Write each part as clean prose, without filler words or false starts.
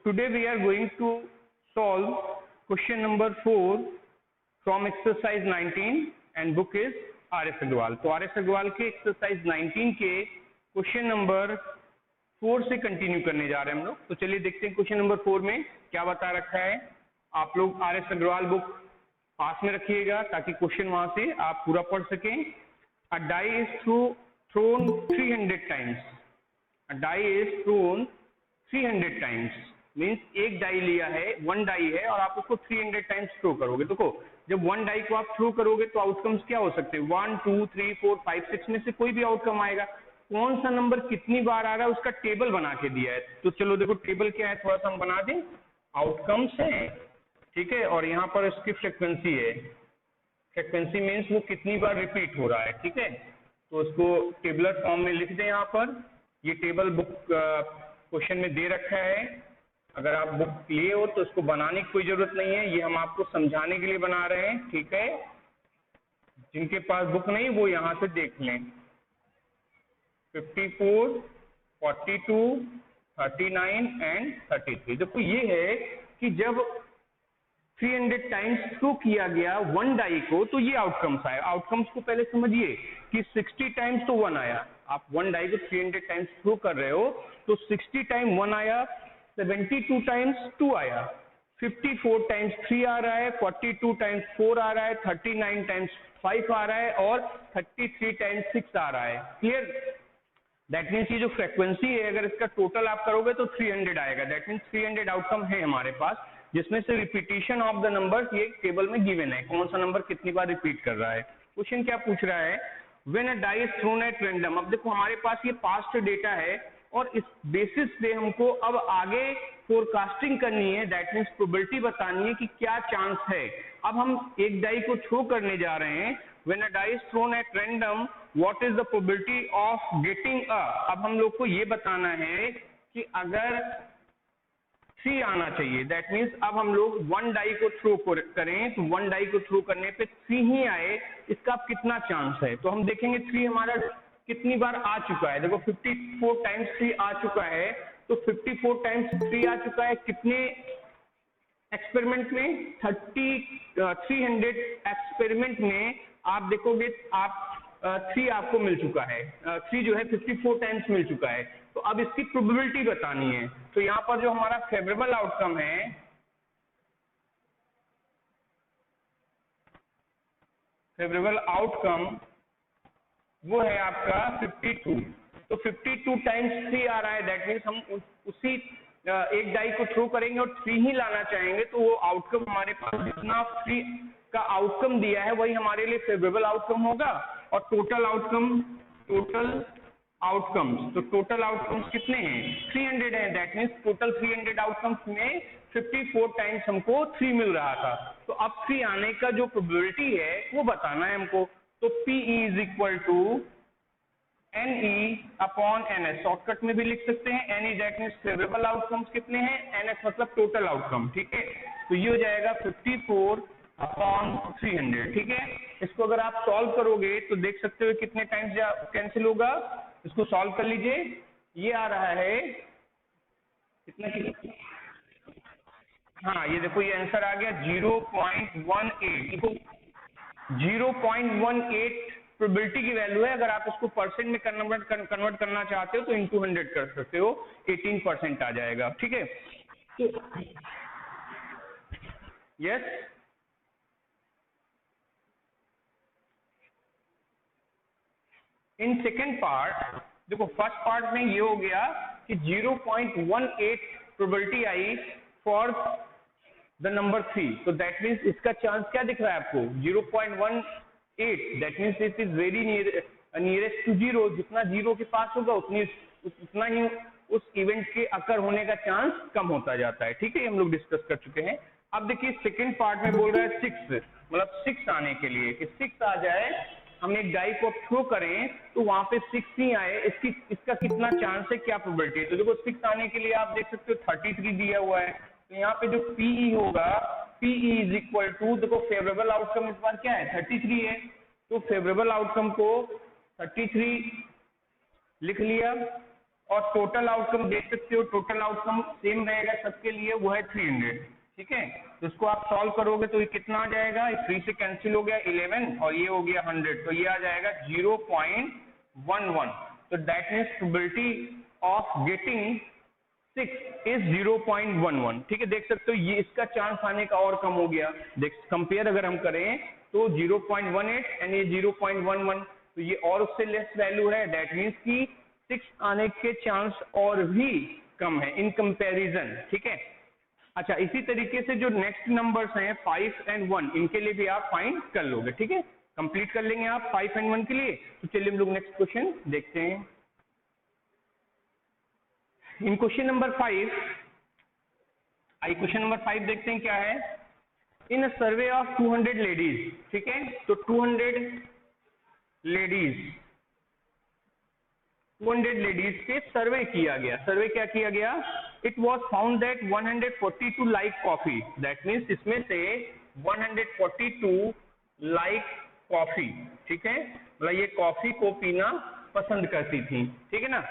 today we are going to solve question number 4 from exercise 19 and book is R.S. Agrawal. तो R.S. Agrawal के exercise 19 के question number 4 से continue करने जा रहे हैं हम लोग। तो चलिए देखते हैं क्वेश्चन नंबर 4 में क्या बता रखा है। आप लोग R.S. Agrawal बुक पास में रखिएगा ताकि क्वेश्चन वहां से आप पूरा पढ़ सकें। A die is thrown 300 times. A die is thrown 300 times. Means एक डाई लिया है, वन डाई है और आप उसको 300 टाइम्स थ्रो करोगे। देखो जब वन डाई को आप थ्रो करोगे तो आउटकम्स क्या हो सकते हैं, 1 2 3 4 5 6 में से कोई भी आउटकम आएगा। कौन सा नंबर कितनी बार आ रहा है उसका टेबल बना के दिया है। तो चलो देखो टेबल क्या है, थोड़ा सा हम बना दें। आउटकम्स है, ठीक है, और यहाँ पर इसकी फ्रिक्वेंसी है। फ्रिक्वेंसी मीन्स वो कितनी बार रिपीट हो रहा है, ठीक है। तो उसको टेबलर फॉर्म में लिख दें। यहाँ पर ये टेबल बुक क्वेश्चन में दे रखा है। अगर आप बुक लिए हो तो इसको बनाने की कोई जरूरत नहीं है, ये हम आपको समझाने के लिए बना रहे हैं, ठीक है। जिनके पास बुक नहीं वो यहां से देख लें। 54, 42, 39 एंड 33। देखो ये है कि जब 300 टाइम्स थ्रो किया गया वन डाई को तो ये आउटकम्स आए। आउटकम्स को पहले समझिए कि 60 टाइम्स तो 1 आया। आप वन डाई को 300 टाइम्स थ्रो कर रहे हो तो 60 टाइम 1 आया, 72 टाइम्स 2 आया, 54 टाइम्स 3 आ रहा है, 42 टाइम्स 4 आ रहा है, 39 टाइम्स 5 आ रहा है और 33 टाइम्स 6 आ रहा है। क्लियर? दैट मीन्स ये जो फ्रीक्वेंसी है अगर इसका टोटल आप करोगे तो 300 आएगा। दैट मीन्स 300 आउटकम है हमारे पास, जिसमें से रिपीटिशन ऑफ द नंबर्स ये टेबल में गिवन है, कौन सा नंबर कितनी बार रिपीट कर रहा है। क्वेश्चन क्या पूछ रहा है, when a die is thrown at random. अब देखो हमारे पास ये पास्ट डेटा है और इस बेसिस पे हमको अब आगे फोरकास्टिंग करनी है। दैट मीन्स प्रोबेबिलिटी बतानी है कि क्या चांस है। अब हम एक डाई को थ्रो करने जा रहे हैं। When a die is thrown at random what is the probability of getting a. अब हम लोग को ये बताना है कि अगर 3 आना चाहिए, दैट मीन्स अब हम लोग वन डाई को थ्रो करें तो वन डाई को थ्रो करने पे 3 ही आए, इसका अब कितना चांस है। तो हम देखेंगे 3 हमारा कितनी बार आ चुका है। देखो 54 टाइम्स 3 आ चुका है, तो 54 टाइम्स 3 आ चुका है कितने एक्सपेरिमेंट में, 300 एक्सपेरिमेंट में आप देखोगे आप 3 आपको मिल चुका है। 3 जो है 54 टाइम्स मिल चुका है। तो अब इसकी प्रोबेबिलिटी बतानी है। तो यहाँ पर जो हमारा फेवरेबल आउटकम है, फेवरेबल आउटकम वो है आपका 52। तो 52 टाइम्स 3 आ रहा है। दैट मीन्स हम उसी एक डाई को थ्रो करेंगे और 3 ही लाना चाहेंगे, तो वो आउटकम हमारे पास जितना 3 का आउटकम दिया है वही हमारे लिए फेवरेबल आउटकम होगा। और टोटल आउटकम्स तो टोटल आउटकम्स कितने हैं, 300 है। दैट मीन्स टोटल 300 आउटकम्स में 54 टाइम्स हमको 3 मिल रहा था। तो अब 3 आने का जो प्रोबेबिलिटी है वो बताना है हमको। तो PE is equal to NE upon NS। Shortcut में भी लिख सकते हैं NE, that means favourable outcomes कितने हैं, NS मतलब टोटल आउटकम, ठीक है। तो ये हो जाएगा 54 अपॉन 300, ठीक है। इसको अगर आप सॉल्व करोगे तो देख सकते हो कितने टाइम्स कैंसिल होगा। इसको सॉल्व कर लीजिए, ये आ रहा है कितना, हाँ ये देखो ये आंसर आ गया 0.18। देखो 0.18 प्रोबेबिलिटी की वैल्यू है। अगर आप इसको परसेंट में कन्वर्ट करना चाहते हो तो इंटू 100 कर सकते हो, 18% आ जाएगा, ठीक है। तो यस, इन सेकेंड पार्ट देखो फर्स्ट पार्ट में ये हो गया कि 0.18 probability I for the number 3। तो दैट मीन्स इसका चांस क्या दिख रहा है आपको, 0.18। That means it is very nearest to 0। जितना 0 के पास होगा उतना ही उस इवेंट के अकर होने का चांस कम होता जाता है, ठीक है। हम लोग डिस्कस कर चुके हैं। अब देखिए सेकेंड पार्ट में बोल रहा है 6, मतलब 6 आने के लिए कि 6 आ जाए, हम एक डाई को थ्रो करें तो वहां पे 6 ही आए, इसका कितना चांस है, क्या प्रोबेबिलिटी है। तो देखो 6 आने के लिए आप देख सकते हो 33 दिया हुआ है। तो यहाँ पे जो PE होगा, PE इज इक्वल टू, देखो फेवरेबल आउटकम इस बार क्या है, 33 है। तो फेवरेबल आउटकम को 33 लिख लिया और टोटल आउटकम देख सकते हो, टोटल आउटकम सेम रहेगा सबके लिए, वो है 300। ठीक है, तो इसको आप सॉल्व करोगे तो ये कितना आ जाएगा, 3 से कैंसिल हो गया 11 और ये हो गया 100, तो ये आ जाएगा 0.11। तो that means probability of getting 6 is 0.11। ठीक है, देख सकते हो ये इसका चांस आने का और कम हो गया। देख कंपेयर अगर हम करें तो 0.18 एंड ये 0.11, तो ये और उससे लेस वैल्यू है, दैट मीन्स कि 6 आने के चांस और भी कम है इन कंपैरिजन। ठीक है, अच्छा इसी तरीके से जो नेक्स्ट नंबर्स हैं 5 and 1, इनके लिए भी आप फाइंड कर लोगे। ठीक है, कंप्लीट कर लेंगे आप 5 and 1 के लिए। तो चलिए हम लोग नेक्स्ट क्वेश्चन देखते हैं। In question number 5, I question number 5 देखते हैं क्या है। इन अ सर्वे ऑफ 200 लेडीज, ठीक है, तो 200 लेडीज से सर्वे किया गया। सर्वे क्या किया गया, it was found that 142 like coffee, that means इसमें से 142 लाइक कॉफी। ठीक है, मतलब ये कॉफी को पीना पसंद करती थी। ठीक है ना,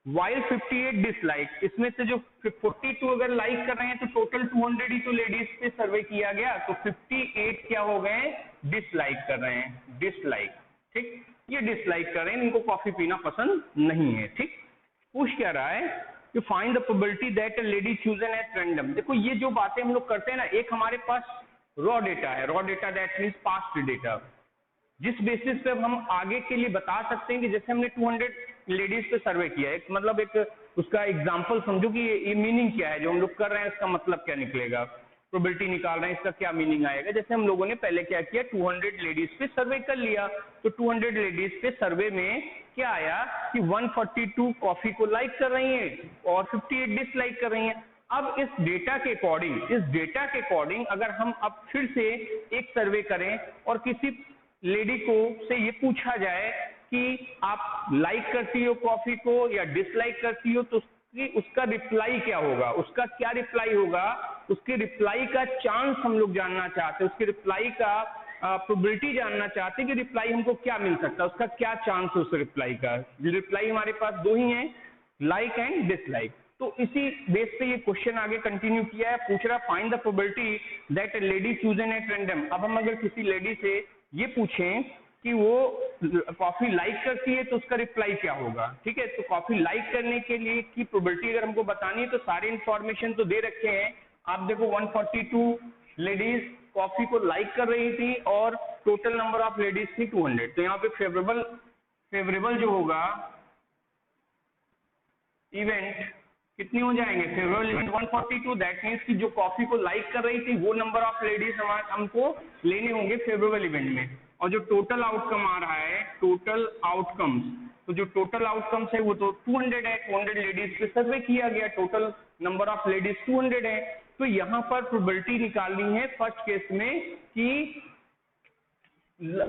वाइल 58 डिसलाइक, इसमें से जो 42 अगर लाइक कर रहे हैं तो टोटल 200 ही तो लेडीज पे सर्वे किया गया, तो 58 क्या हो गए, डिसलाइक कर रहे हैं, डिसलाइक। ठीक, ये डिसलाइक कर रहे हैं, इनको कॉफी पीना पसंद नहीं है। ठीक, पूछ क्या रहा है, you find the probability that a lady chosen at random. देखो ये जो बातें हम लोग करते हैं ना, एक हमारे पास रॉ डेटा है, raw data that means past data, जिस बेसिस पे हम आगे के लिए बता सकते हैं कि जैसे हमने 200 लेडीज पे सर्वे किया है, मतलब एक उसका एग्जांपल समझो कि ये मीनिंग क्या है जो हम लोग कर रहे हैं, इसका मतलब क्या निकलेगा, प्रोबेबिलिटी निकाल रहे हैं, इसका क्या मीनिंग आएगा। जैसे हम लोगों ने पहले क्या किया, 200 लेडीज पे सर्वे कर लिया, तो 200 लेडीज पे सर्वे में क्या आया कि 142 कॉफी को लाइक कर रही हैं और 58 डिसलाइक कर रही हैं। अब इस डेटा के अकॉर्डिंग अगर हम अब फिर से एक सर्वे करें और किसी लेडी को से ये पूछा जाए कि आप लाइक करती हो कॉफी को या डिसलाइक करती हो, तो उसका रिप्लाई क्या होगा, उसका क्या रिप्लाई होगा, उसके रिप्लाई का चांस हम लोग जानना चाहते हैं, उसके रिप्लाई का प्रोबेबिलिटी जानना चाहते हैं कि रिप्लाई हमको क्या मिल सकता है, उसका क्या चांस है उस रिप्लाई का। रिप्लाई हमारे पास दो ही हैं, लाइक एंड डिसलाइक। तो इसी बेस पे ये क्वेश्चन आगे कंटिन्यू किया है, पूछ रहा find the probability that a lady chosen at random. अब हम अगर किसी लेडी से ये पूछें कि वो कॉफी लाइक करती है तो उसका रिप्लाई क्या होगा। ठीक है, तो कॉफी लाइक करने के लिए की प्रोबेबिलिटी अगर हमको बतानी है तो सारे इंफॉर्मेशन तो दे रखे हैं। आप देखो 142 लेडीज कॉफी को लाइक कर रही थी और टोटल नंबर ऑफ लेडीज थी 200, तो यहाँ पे फेवरेबल जो होगा इवेंट कितनी हो जाएंगे, फेवरेबल इवेंट 142, दैट मीन्स कि जो कॉफी को लाइक कर रही थी वो नंबर ऑफ लेडीज हमको लेने होंगे फेवरेबल इवेंट में। और जो टोटल आउटकम आ रहा है, टोटल आउटकम्स, तो जो टोटल आउटकम्स है वो तो 200 है, 200 लेडीज पे सर्वे किया गया, टोटल नंबर ऑफ लेडीज 200 है। तो यहाँ पर प्रोबेबिलिटी निकालनी है फर्स्ट केस में कि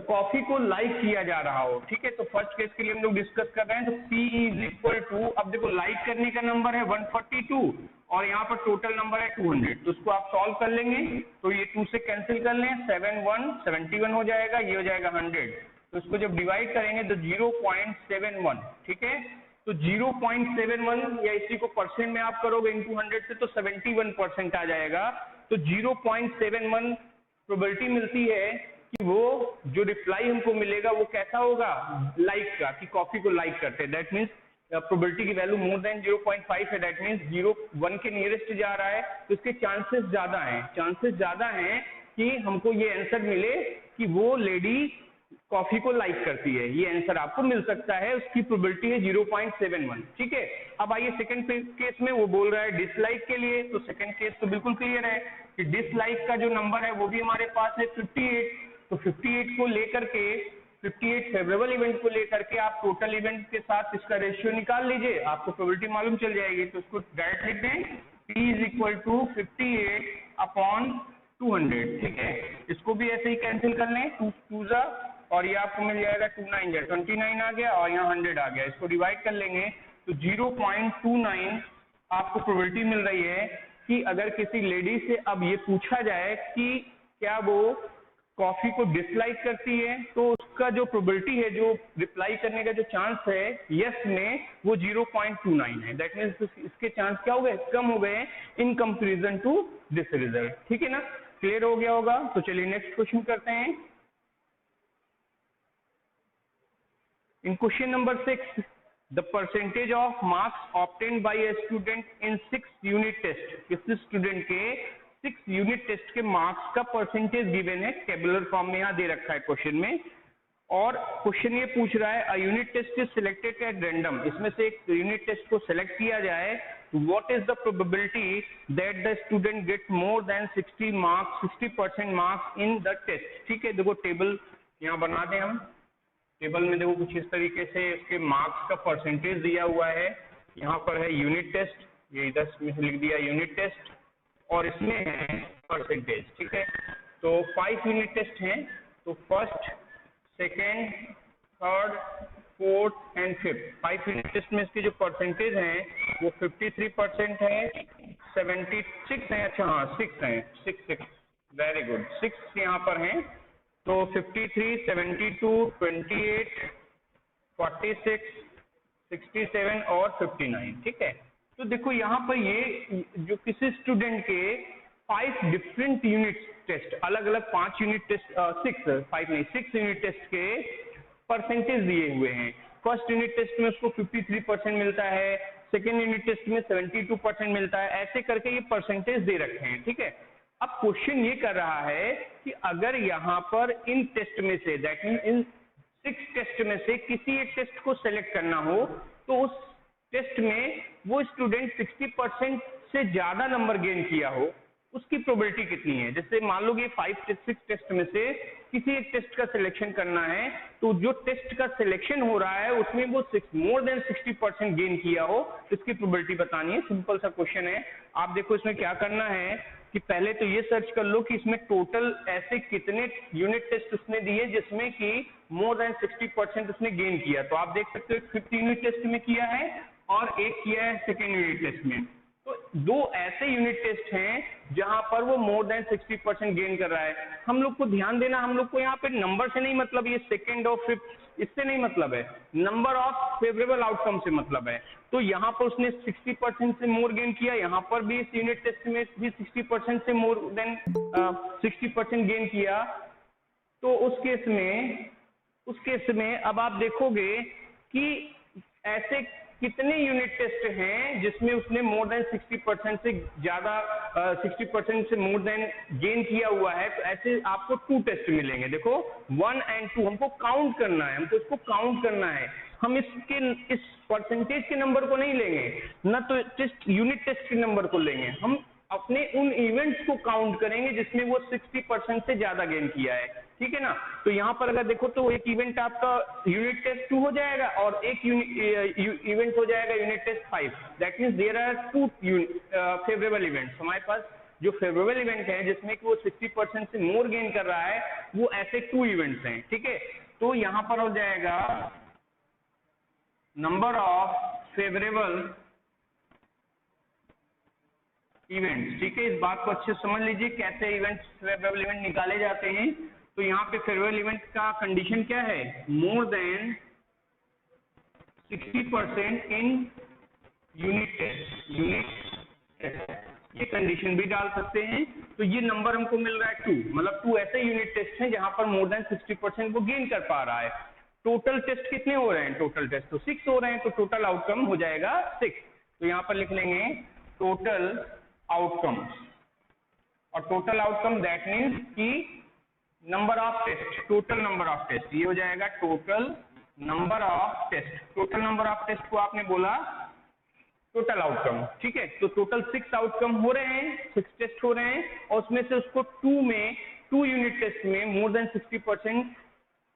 कॉफी को लाइक किया जा रहा हो। ठीक है, तो फर्स्ट केस के लिए हम लोग डिस्कस कर रहे हैं, तो P इज इक्वल टू, अब देखो लाइक करने का नंबर है 142 और यहाँ पर टोटल नंबर है 200, तो उसको आप सॉल्व कर लेंगे, तो ये 2 से कैंसिल कर लें, 71 हो जाएगा, ये हो जाएगा 100, तो इसको जब डिवाइड करेंगे तो 0.71। ठीक है, तो 0.71 या इसी को परसेंट में आप करोगे इंटू 100 से तो 71% आ जाएगा। तो 0.71 प्रोबेबिलिटी मिलती है कि वो जो रिप्लाई हमको मिलेगा वो कैसा होगा, लाइक का, कि कॉफी को लाइक करते हैं। दैट मीन्स प्रोबेबिलिटी की वैल्यू मोर देन 0.5 है, दैट मीन्स 1 के नियरेस्ट जा रहा है, तो इसके चांसेस ज्यादा हैं कि हमको ये आंसर मिले कि वो लेडी कॉफी को लाइक करती है, ये आंसर आपको मिल सकता है, उसकी प्रोबेबिलिटी है 0.71। ठीक है, अब आइए सेकंड केस में, वो बोल रहा है डिसलाइक के लिए, तो सेकंड केस तो बिल्कुल क्लियर है कि डिसलाइक का जो नंबर है वो भी हमारे पास है 58, तो 58 को लेकर के 58 फेवरेबल इवेंट को लेकर के आप टोटल इवेंट के साथ इसका रेशियो निकाल लीजिए, आपको प्रोबेबिलिटी मालूम चल जाएगी। तो उसको डायरेक्ट लिख दें, P is equal to 58 upon 200। ठीक है, इसको भी ऐसे ही कैंसिल कर लें, 2 जा, और ये आपको मिल जाएगा 2 9 जा 29 आ गया और यहाँ 100 आ गया, इसको डिवाइड कर लेंगे तो 0.29 आपको प्रोबेबिलिटी मिल रही है कि अगर किसी लेडी से अब ये पूछा जाए कि क्या वो कॉफी को डिसलाइक करती है, तो उसका जो प्रोबेबिलिटी है, जो रिप्लाई करने का जो चांस है यस में, वो 0.29 है। दैट मीन्स इसके चांस क्या हो गए, कम हो गए in comparison to this result. ठीक है ना, क्लियर हो गया होगा। तो चलिए नेक्स्ट क्वेश्चन करते हैं। In question number 6, the percentage of marks obtained by a student in 6 unit test, किसी स्टूडेंट के 6 यूनिट टेस्ट के मार्क्स का परसेंटेज गिवन है, टेबुलर फॉर्म में यहाँ दे रखा है क्वेश्चन में। और क्वेश्चन ये पूछ रहा है a unit test is selected at random, इसमें से एक यूनिट टेस्ट को सिलेक्ट किया जाए, what is the probability that the student gets more than 60% marks in the test. ठीक है, देखो टेबल यहाँ बना दें हम। टेबल में देखो कुछ इस तरीके से इसके मार्क्स का परसेंटेज दिया हुआ है। यहाँ पर है यूनिट टेस्ट, ये इधर में लिख दिया यूनिट टेस्ट, और इसमें है परसेंटेज। ठीक है, तो 5 यूनिट टेस्ट हैं, तो first, second, third, fourth and fifth. 5 unit test में इसके जो परसेंटेज हैं वो 53% है, 76 है, अच्छा हाँ 6 है, 6, वेरी गुड, 6 यहाँ पर हैं। तो 53, 72, 28, 46, 67 और 59। ठीक है, तो देखो यहाँ पर ये जो किसी स्टूडेंट के 5 डिफरेंट यूनिट टेस्ट, अलग अलग 5 यूनिट टेस्ट, 6 यूनिट टेस्ट के परसेंटेज दिए हुए हैं। फर्स्ट यूनिट टेस्ट में उसको 53% मिलता है, सेकेंड यूनिट टेस्ट में 72% मिलता है, ऐसे करके ये परसेंटेज दे रखे हैं। ठीक है, अब क्वेश्चन ये कर रहा है कि अगर यहाँ पर इन टेस्ट में से, दैट मीन इन 6 टेस्ट में से किसी एक टेस्ट को सेलेक्ट करना हो, तो उस टेस्ट में वो स्टूडेंट 60% से ज्यादा नंबर गेन किया हो, उसकी प्रोबेबिलिटी कितनी है। जैसे मान लो कि 5-6 टेस्ट में से किसी एक टेस्ट का सिलेक्शन करना है, तो जो टेस्ट का सिलेक्शन हो रहा है उसमें वो मोर देन 60% गेन किया हो, इसकी प्रोबेबिलिटी बतानी है। सिंपल सा क्वेश्चन है। आप देखो इसमें क्या करना है कि पहले तो ये सर्च कर लो कि इसमें टोटल ऐसे कितने यूनिट टेस्ट उसने दिए जिसमें कि मोर देन 60% उसने गेन किया। तो आप देख सकते हो 5th यूनिट टेस्ट में किया है और एक किया है सेकेंड यूनिट टेस्ट में। तो 2 ऐसे यूनिट टेस्ट हैं जहां पर वो मोर देन 60% गेन कर रहा है। हम लोग को ध्यान देना, हम लोग को यहाँ पे नंबर से नहीं मतलब, ये सेकेंड और फिफ्थ इससे नहीं मतलब है, नंबर ऑफ फेवरेबल आउटकम से मतलब है। तो यहाँ पर उसने 60% से मोर गेन किया, यहाँ पर भी इस यूनिट टेस्ट में भी 60% से मोर देन 60% गेन किया। तो उस केस में अब आप देखोगे कि ऐसे कितने यूनिट टेस्ट हैं जिसमें उसने मोर देन 60% से ज्यादा 60% से मोर देन गेन किया हुआ है। तो ऐसे आपको 2 टेस्ट मिलेंगे। देखो 1 और 2 हमको काउंट करना है, हमको इसको काउंट करना है। हम इस परसेंटेज के नंबर को नहीं लेंगे, ना तो टेस्ट यूनिट टेस्ट के नंबर को लेंगे, हम अपने उन इवेंट्स को काउंट करेंगे जिसमें वो 60% से ज्यादा गेन किया है। ठीक है ना, तो यहाँ पर अगर देखो तो एक इवेंट आपका यूनिट टेस्ट 2 हो जाएगा और एक इवेंट हो जाएगा unit test 5। That means there are 2 favourable events. हमारे पास जो फेवरेबल इवेंट है जिसमें कि वो 60% से मोर गेन कर रहा है, वो ऐसे 2 इवेंट्स हैं। ठीक है, तो यहाँ पर हो जाएगा नंबर ऑफ फेवरेबल इवेंट्स। ठीक है, इस बात को अच्छे से समझ लीजिए कैसे इवेंट्स, फेवरेबल इवेंट निकाले जाते हैं। तो यहाँ पे फेवरेबल इवेंट का कंडीशन क्या है, more than 60% in unit test, ये कंडीशन भी डाल सकते हैं। तो ये नंबर हमको मिल रहा है 2, मतलब 2 ऐसे यूनिट टेस्ट हैं जहां पर मोर देन 60% वो गेन कर पा रहा है। टोटल टेस्ट कितने हो रहे हैं, टोटल टेस्ट तो 6 हो रहे हैं, तो टोटल आउटकम हो जाएगा 6। तो यहाँ पर लिख लेंगे टोटल आउटकम्स, और टोटल आउटकम दैट मीन्स कि number of test, total number of test, ये हो जाएगा total number of test. Total number of test को आपने बोला टोटल आउटकम। ठीक है, तो टोटल 6 आउटकम हो रहे हैं, 6 टेस्ट हो रहे हैं, और उसमें से उसको 2 यूनिट टेस्ट में मोर देन 60%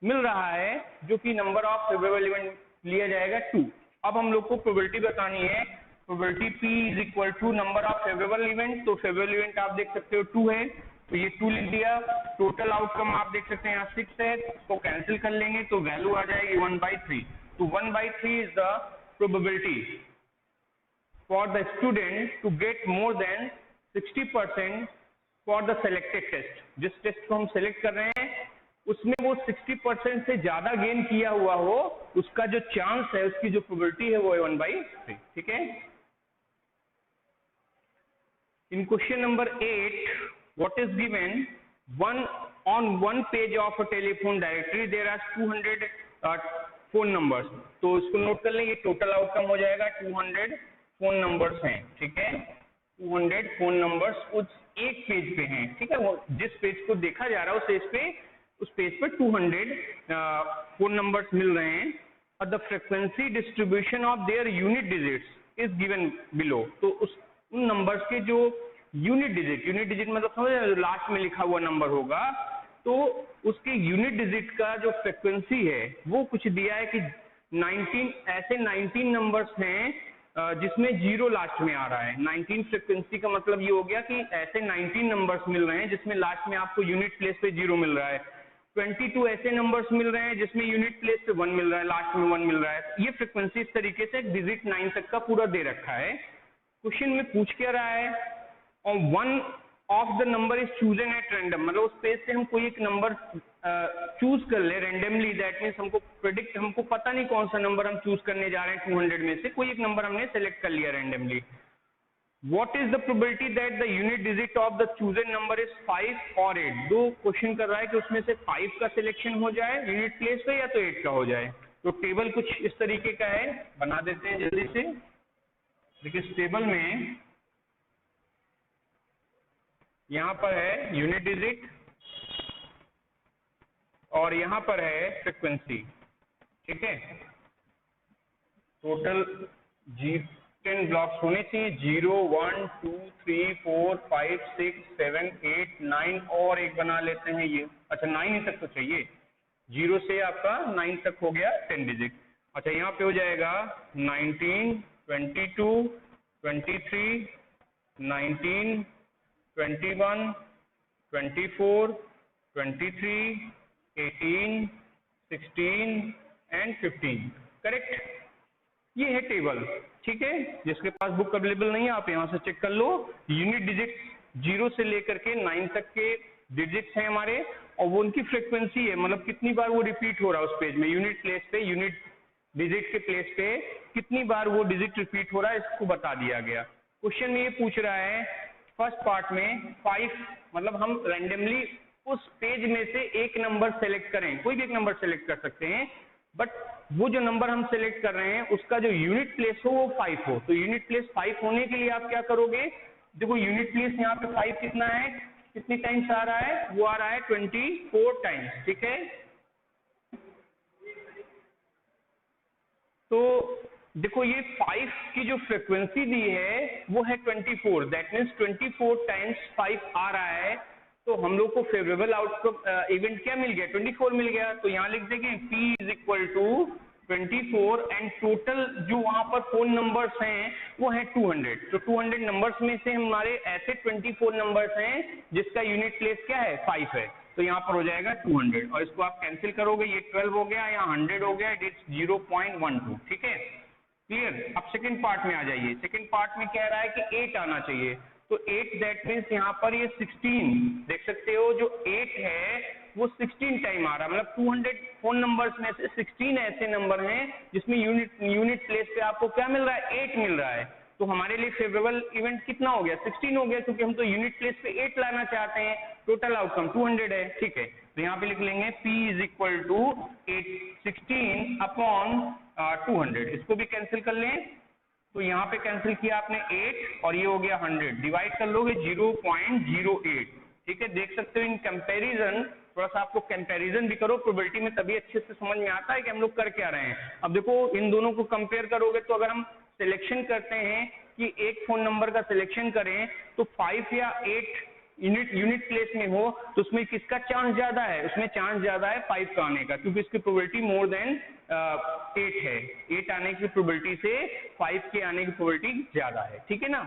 मिल रहा है, जो कि नंबर ऑफ फेवरेबल इवेंट लिया जाएगा 2। अब हम लोग को प्रोबेबिलिटी बतानी है, probability P is equal to number of favourable event. तो फेवरेबल इवेंट आप देख सकते हो 2 है, तो ये 2 लिख दिया। टोटल आउटकम आप देख सकते हैं यहाँ 6 है, तो कैंसिल कर लेंगे तो वैल्यू आ जाएगी 1/3। तो 1/3 is the probability for the student to get more than 60% for the selected test. जिस टेस्ट को हम सेलेक्ट कर रहे हैं उसमें वो 60% से ज्यादा गेन किया हुआ हो, उसका जो चांस है, उसकी जो प्रोबेबिलिटी है वो है 1/3। ठीक है। In question number 8, what is given on one page of a telephone directory there are 200 phone numbers. तो इसको नोट कर लें, ये टोटल आउटकम हो जाएगा 200 फोन नंबर्स हैं। ठीक है, 200 फोन नंबर्स उस एक पेज पे हैं। ठीक है, वो जिस पेज को देखा जा रहा है उस पेज पे 200 फोन नंबर्स मिल रहे हैं। और the frequency distribution of their unit digits is given below. तो उन नंबर्स के जो यूनिट डिजिट मतलब समझ रहे हैं, जो लास्ट में लिखा हुआ नंबर होगा, तो उसके यूनिट डिजिट का जो फ्रीक्वेंसी है वो कुछ दिया है कि 19 नंबर्स हैं जिसमें 0 लास्ट में आ रहा है। 19 फ्रीक्वेंसी का मतलब ये हो गया कि ऐसे 19 नंबर्स मिल रहे हैं जिसमें लास्ट में आपको यूनिट प्लेस पे 0 मिल रहा है। 22 ऐसे नंबर्स मिल रहे हैं जिसमें यूनिट प्लेस पे 1 मिल रहा है, लास्ट में 1 मिल रहा है। ये फ्रीक्वेंसी इस तरीके से डिजिट 9 तक का पूरा दे रखा है। क्वेश्चन में पूछ क्या रहा है, और one of the number is chosen at random, मतलब उस पेज से हम कोई एक नंबर चूज कर ले रैंडमली। दैट मीन्स हमको पता नहीं कौन सा नंबर हम चूज करने जा रहे हैं, 200 में से कोई एक नंबर हमने सेलेक्ट कर लिया randomly. What is the probability that the unit digit of the chosen number is 5 और 8। दो क्वेश्चन कर रहा है कि उसमें से 5 का सिलेक्शन हो जाए यूनिट प्लेस पे, या तो 8 का हो जाए। तो टेबल कुछ इस तरीके का है, बना देते हैं जल्दी से। देखिए इस टेबल में यहां पर है यूनिट डिजिट और यहां पर है फ्रीक्वेंसी। ठीक है, टोटल 10 ब्लॉक्स होने चाहिए, 0 1 2 3 4 5 6 7 8 9 और एक बना लेते हैं ये। अच्छा 9 ही तक तो चाहिए, 0 से आपका 9 तक हो गया 10 डिजिट। अच्छा यहाँ पे हो जाएगा 19 22 23 19 21 24 23 18 16 एंड 15। करेक्ट, ये है टेबल। ठीक है, जिसके पास बुक अवेलेबल नहीं है आप यहां से चेक कर लो। यूनिट डिजिट 0 से लेकर के 9 तक के डिजिट्स हैं हमारे, और वो उनकी फ्रीक्वेंसी है, मतलब कितनी बार वो रिपीट हो रहा है उस पेज में, यूनिट प्लेस पे, यूनिट डिजिट के प्लेस पे कितनी बार वो डिजिट रिपीट हो रहा है, इसको बता दिया गया। क्वेश्चन में ये पूछ रहा है फर्स्ट पार्ट में 5, मतलब हम रैंडमली उस पेज में से एक नंबर सेलेक्ट करें, कोई भी एक नंबर सेलेक्ट कर सकते हैं, बट वो जो नंबर हम सेलेक्ट कर रहे हैं उसका जो यूनिट प्लेस हो वो 5 हो। तो यूनिट प्लेस 5 होने के लिए आप क्या करोगे, देखो यूनिट प्लेस यहाँ पे 5 कितना है, कितनी टाइम्स आ रहा है, वो आ रहा है 24 टाइम्स। ठीक है, तो देखो ये 5 की जो फ्रीक्वेंसी दी है वो है 24, दैट मीन्स 24 टाइम्स 5 आ रहा है। तो हम लोग को फेवरेबल आउटकम इवेंट क्या मिल गया, 24 मिल गया। तो यहाँ लिख देंगे P is equal to 24 and total जो वहां पर फोन नंबर्स हैं वो है 200। तो 200 नंबर्स में से हमारे ऐसे 24 नंबर्स हैं जिसका यूनिट प्लेस क्या है, 5 है। तो यहाँ पर हो जाएगा 200, और इसको आप कैंसिल करोगे, ये 12 हो गया, यहाँ 100 हो गया, इट इज 0.12। ठीक है, क्लियर। अब सेकंड पार्ट में आ जाइए। सेकंड पार्ट में कह रहा है कि 8 आना चाहिए। तो 8 दैट मीन्स यहाँ पर ये 16 देख सकते हो, जो 8 है वो 16 टाइम आ रहा है, मतलब 200 फोन नंबर्स में से 16 ऐसे नंबर हैं जिसमें यूनिट प्लेस पे आपको क्या मिल रहा है, 8 मिल रहा है। तो हमारे लिए फेवरेबल इवेंट कितना हो गया, 16 हो गया, क्योंकि हम तो यूनिट प्लेस पे 8 लाना चाहते हैं। टोटल आउटकम 200 है। ठीक है, तो यहाँ पे लिख लेंगे P is equal to 16 upon 200। इसको भी कैंसिल कर लें, तो यहाँ पे कैंसिल किया आपने 8 और ये हो गया 100, डिवाइड कर लोगे 0.08। ठीक है, देख सकते हो इन कंपैरिजन, थोड़ा सा आप लोग कंपैरिजन भी करो प्रोबेबिलिटी में, तभी अच्छे से समझ में आता है कि हम लोग कर क्या रहे हैं। अब देखो इन दोनों को कंपेयर करोगे, तो अगर हम सिलेक्शन करते हैं कि एक फोन नंबर का सिलेक्शन करें, तो 5 या 8 यूनिट प्लेस में हो, तो उसमें किसका चांस ज्यादा है, उसमें चांस ज्यादा है 5 का आने का, क्योंकि इसकी प्रोबेबिलिटी मोर देन 8 है। 8 आने की प्रोबेबिलिटी से 5 के आने की प्रोबेबिलिटी ज्यादा है। ठीक है ना।